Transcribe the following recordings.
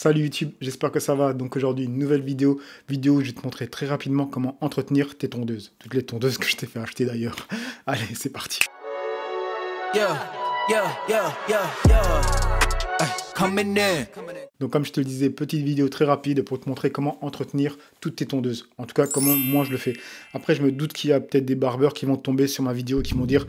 Salut YouTube, j'espère que ça va. Donc aujourd'hui, une nouvelle vidéo où je vais te montrer très rapidement comment entretenir tes tondeuses. Toutes les tondeuses que je t'ai fait acheter d'ailleurs. Allez, c'est parti. Yeah, yeah, yeah, yeah, yeah. Ay, coming in. Donc comme je te le disais, petite vidéo très rapide pour te montrer comment entretenir toutes tes tondeuses. En tout cas, comment moi je le fais. Après, je me doute qu'il y a peut-être des barbeurs qui vont tomber sur ma vidéo et qui vont dire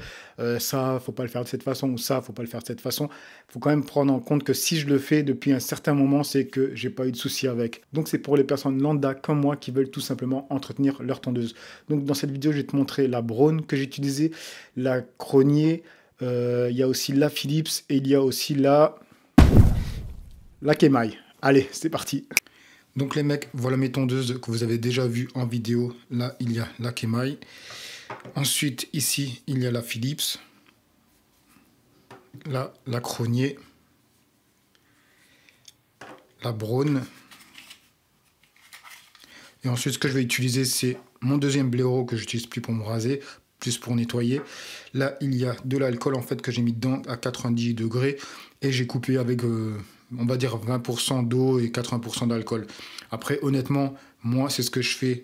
ça, faut pas le faire de cette façon, ou ça, faut pas le faire de cette façon. Faut quand même prendre en compte que si je le fais depuis un certain moment, c'est que j'ai pas eu de souci avec. Donc c'est pour les personnes lambda comme moi qui veulent tout simplement entretenir leur tondeuse. Donc dans cette vidéo, je vais te montrer la Braun que j'ai utilisée, la Cronier, il y a aussi la Philips et il y a aussi la Kemai. Allez, c'est parti. Donc les mecs, voilà mes tondeuses que vous avez déjà vues en vidéo. Là, il y a la Kemai. Ensuite, ici, il y a la Philips. Là, la Cronier. La Braun. Et ensuite, ce que je vais utiliser, c'est mon deuxième blaireau que j'utilise plus pour me raser, plus pour nettoyer. Là, il y a de l'alcool en fait que j'ai mis dedans à 90 degrés et j'ai coupé avec, on va dire 20% d'eau et 80% d'alcool. Après, honnêtement, moi, c'est ce que je fais.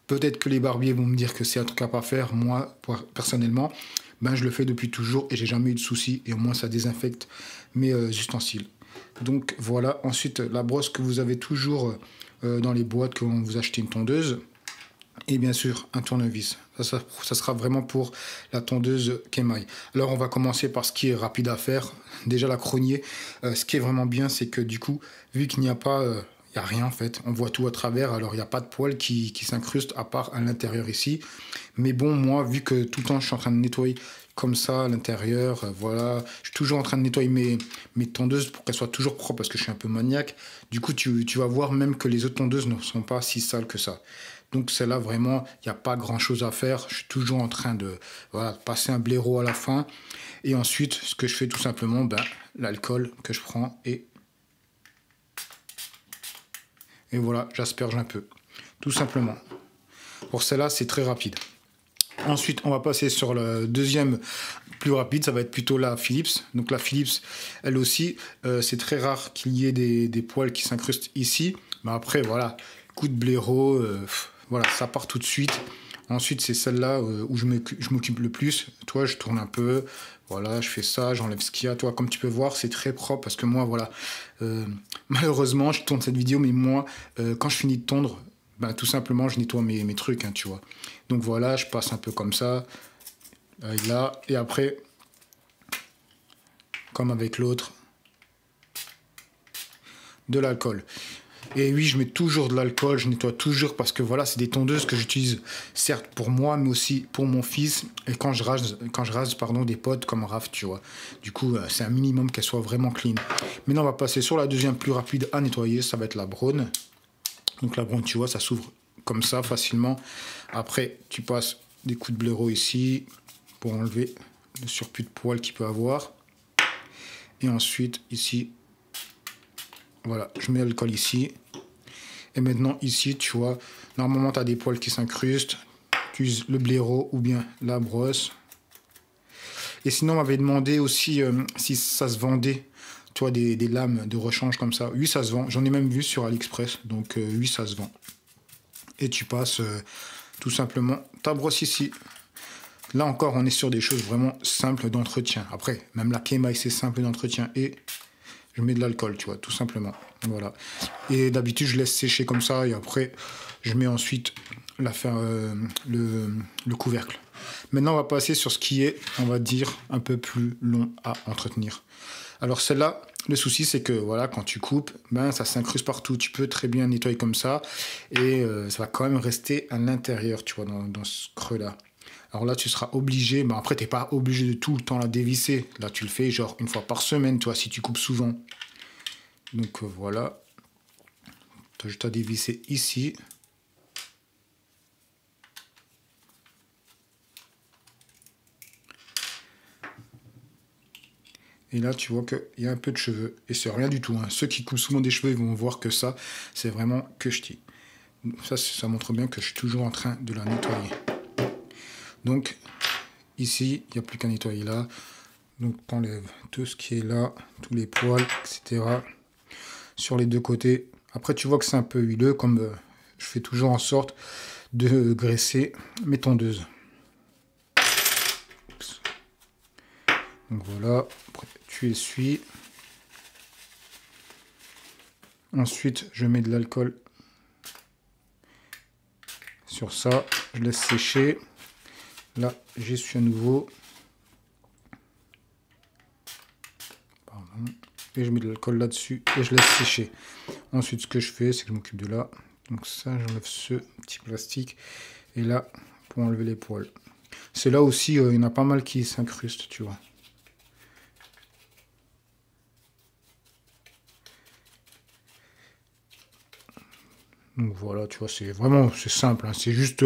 Peut-être que les barbiers vont me dire que c'est un truc à pas faire. Moi, personnellement, ben, je le fais depuis toujours et j'ai jamais eu de soucis. Et au moins, ça désinfecte mes ustensiles. Donc voilà. Ensuite, la brosse que vous avez toujours dans les boîtes quand vous achetez une tondeuse. Et bien sûr, un tournevis. Ça sera vraiment pour la tondeuse Kemai. Alors, on va commencer par ce qui est rapide à faire. Déjà, la Cronier. Ce qui est vraiment bien, c'est que du coup, vu qu'il n'y a pas... il n'y a rien en fait, on voit tout à travers, alors il n'y a pas de poils qui s'incrustent à part à l'intérieur ici. Mais bon, moi, vu que tout le temps je suis en train de nettoyer comme ça à l'intérieur, voilà, je suis toujours en train de nettoyer mes tondeuses pour qu'elles soient toujours propres parce que je suis un peu maniaque. Du coup, tu vas voir même que les autres tondeuses ne sont pas si sales que ça. Donc celle-là, vraiment, il n'y a pas grand-chose à faire. Je suis toujours en train de voilà, passer un blaireau à la fin. Et ensuite, ce que je fais tout simplement, ben, l'alcool que je prends et voilà, j'asperge un peu. Tout simplement. Pour celle-là, c'est très rapide. Ensuite, on va passer sur le deuxième plus rapide. Ça va être plutôt la Philips. Donc la Philips, elle aussi, c'est très rare qu'il y ait des poils qui s'incrustent ici. Mais après, voilà, coup de blaireau, voilà, ça part tout de suite. Ensuite, c'est celle-là où je m'occupe le plus. Toi, je tourne un peu. Voilà, je fais ça, j'enlève ce qu'il y a. Toi, comme tu peux voir, c'est très propre parce que moi, voilà, malheureusement, je tourne cette vidéo, mais moi, quand je finis de tondre, ben, tout simplement, je nettoie mes trucs, hein, tu vois. Donc voilà, je passe un peu comme ça, là, et après, comme avec l'autre, de l'alcool. Et oui, je mets toujours de l'alcool, je nettoie toujours parce que voilà, c'est des tondeuses que j'utilise certes pour moi, mais aussi pour mon fils. Et quand je rase pardon, des potes comme Raph, tu vois. Du coup, c'est un minimum qu'elle soit vraiment clean. Maintenant, on va passer sur la deuxième plus rapide à nettoyer, ça va être la Braun. Donc la Braun, tu vois, ça s'ouvre comme ça facilement. Après, tu passes des coups de blaireau ici pour enlever le surplus de poils qu'il peut avoir. Et ensuite, ici, voilà, je mets l'alcool ici. Et maintenant, ici, tu vois, normalement, tu as des poils qui s'incrustent. Tu utilises le blaireau ou bien la brosse. Et sinon, on m'avait demandé aussi si ça se vendait, tu vois, des lames de rechange comme ça. Oui, ça se vend. J'en ai même vu sur AliExpress. Donc, oui, ça se vend. Et tu passes tout simplement ta brosse ici. Là encore, on est sur des choses vraiment simples d'entretien. Après, même la Kemai, c'est simple d'entretien. Et je mets de l'alcool, tu vois, tout simplement. Voilà. Et d'habitude, je laisse sécher comme ça. Et après, je mets ensuite le couvercle. Maintenant, on va passer sur ce qui est, on va dire, un peu plus long à entretenir. Alors celle-là, le souci, c'est que voilà, quand tu coupes, ben, ça s'incruste partout. Tu peux très bien nettoyer comme ça. Et ça va quand même rester à l'intérieur, tu vois, dans ce creux-là. Alors là, tu seras obligé, mais après, tu n'es pas obligé de tout le temps la dévisser. Là, tu le fais genre une fois par semaine, tu vois, si tu coupes souvent. Donc voilà. Tu as juste à dévisser ici. Et là, tu vois qu'il y a un peu de cheveux. Et c'est rien du tout, hein. Ceux qui coupent souvent des cheveux, ils vont voir que ça, c'est vraiment que ch'ti. Ça montre bien que je suis toujours en train de la nettoyer. Donc, ici, il n'y a plus qu'à nettoyer là. Donc, tu enlèves tout ce qui est là, tous les poils, etc. sur les deux côtés. Après, tu vois que c'est un peu huileux, comme je fais toujours en sorte de graisser mes tondeuses. Donc voilà, après, tu essuies. Ensuite, je mets de l'alcool sur ça, je laisse sécher. Là, j'essuie à nouveau. Pardon. Et je mets de l'alcool là-dessus et je laisse sécher. Ensuite, ce que je fais, c'est que je m'occupe de là. Donc ça, j'enlève ce petit plastique. Et là, pour enlever les poils. C'est là aussi, il y en a pas mal qui s'incrustent, tu vois. Donc voilà, tu vois, c'est simple, hein. C'est juste,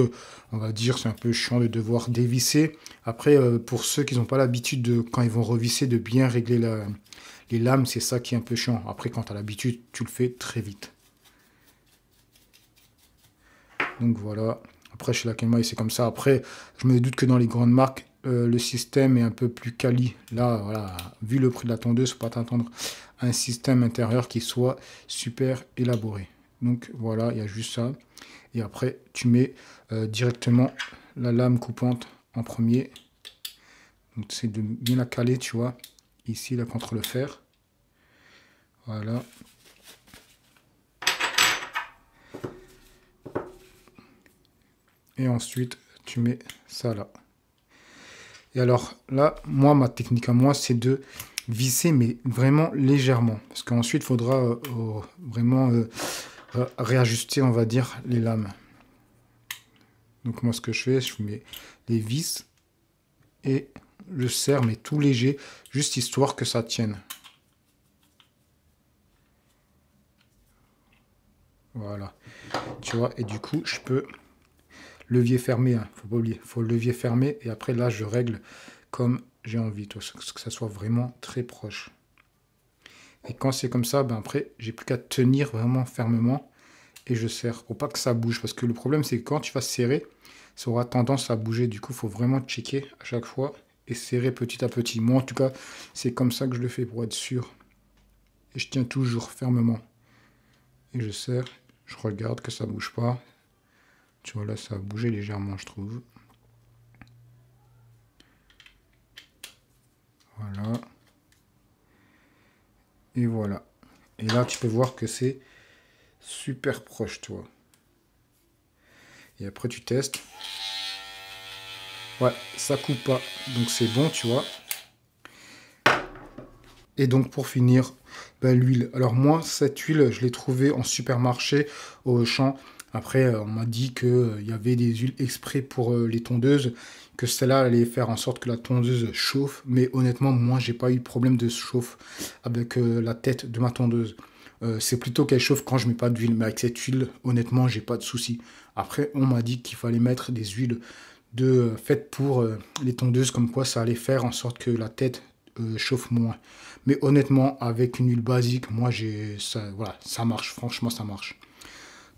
on va dire, c'est un peu chiant de devoir dévisser. Après, pour ceux qui n'ont pas l'habitude de, quand ils vont revisser, de bien régler les lames, c'est ça qui est un peu chiant. Après, quand tu as l'habitude, tu le fais très vite. Donc voilà. Après, chez la Kemai, c'est comme ça. Après, je me doute que dans les grandes marques, le système est un peu plus quali. Là, voilà, vu le prix de la tondeuse, il ne faut pas t'attendre à un système intérieur qui soit super élaboré. Donc voilà, il y a juste ça. Et après, tu mets directement la lame coupante en premier. Donc c'est de bien la caler, tu vois. Ici, là, contre le fer. Voilà. Et ensuite, tu mets ça là. Et alors là, moi, ma technique à moi, c'est de visser, mais vraiment légèrement. Parce qu'ensuite, il faudra vraiment réajuster, on va dire, les lames. Donc moi, ce que je fais, je mets les vis et je serre, mais tout léger, juste histoire que ça tienne. Voilà. Tu vois, et du coup, je peux... Levier fermé, hein, faut pas oublier. Il faut le levier fermé et après, là, je règle comme j'ai envie, que ça soit vraiment très proche. Et quand c'est comme ça, ben après, j'ai plus qu'à tenir vraiment fermement et je serre pour pas que ça bouge. Parce que le problème, c'est que quand tu vas serrer, ça aura tendance à bouger. Du coup, il faut vraiment checker à chaque fois et serrer petit à petit. Moi, en tout cas, c'est comme ça que je le fais pour être sûr. Et je tiens toujours fermement. Et je serre, je regarde que ça bouge pas. Tu vois, là, ça a bougé légèrement, je trouve. Voilà. Et voilà. Et là, tu peux voir que c'est super proche, tu vois. Et après, tu testes. Ouais, ça coupe pas. Donc, c'est bon, tu vois. Et donc, pour finir, ben, l'huile. Alors, moi, cette huile, je l'ai trouvée en supermarché, au champ. Après, on m'a dit qu'il y avait des huiles exprès pour les tondeuses, que celle-là allait faire en sorte que la tondeuse chauffe. Mais honnêtement, moi, j'ai pas eu de problème de chauffe avec la tête de ma tondeuse. C'est plutôt qu'elle chauffe quand je mets pas d'huile. Mais avec cette huile, honnêtement, j'ai pas de souci. Après, on m'a dit qu'il fallait mettre des huiles faites pour les tondeuses, comme quoi ça allait faire en sorte que la tête chauffe moins. Mais honnêtement, avec une huile basique, moi, voilà, ça marche. Franchement, ça marche.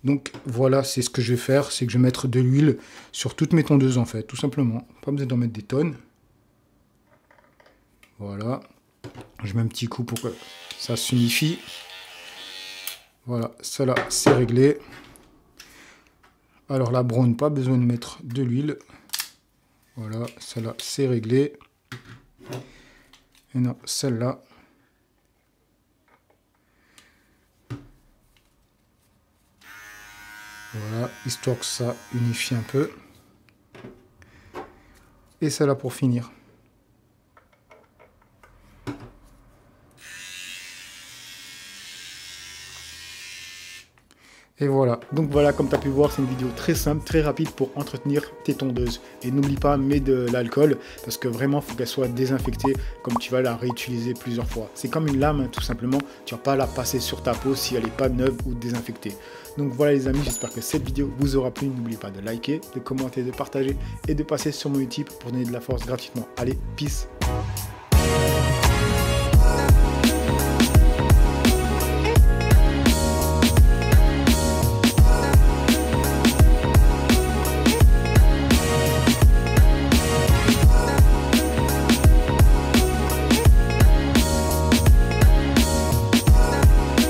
Donc voilà, c'est ce que je vais faire, c'est que je vais mettre de l'huile sur toutes mes tondeuses en fait, tout simplement. Pas besoin d'en mettre des tonnes. Voilà. Je mets un petit coup pour que ça s'unifie. Voilà, ça là, c'est réglé. Alors la brown, pas besoin de mettre de l'huile. Voilà, celle-là, c'est réglé. Et non, celle-là. Voilà, histoire que ça unifie un peu. Et celle-là pour finir. Et voilà, donc voilà, comme tu as pu voir, c'est une vidéo très simple, très rapide pour entretenir tes tondeuses. Et n'oublie pas, mets de l'alcool, parce que vraiment, il faut qu'elle soit désinfectée, comme tu vas la réutiliser plusieurs fois. C'est comme une lame, tout simplement, tu vas pas la passer sur ta peau si elle n'est pas neuve ou désinfectée. Donc voilà les amis, j'espère que cette vidéo vous aura plu. N'oubliez pas de liker, de commenter, de partager et de passer sur mon Utip pour donner de la force gratuitement. Allez, peace!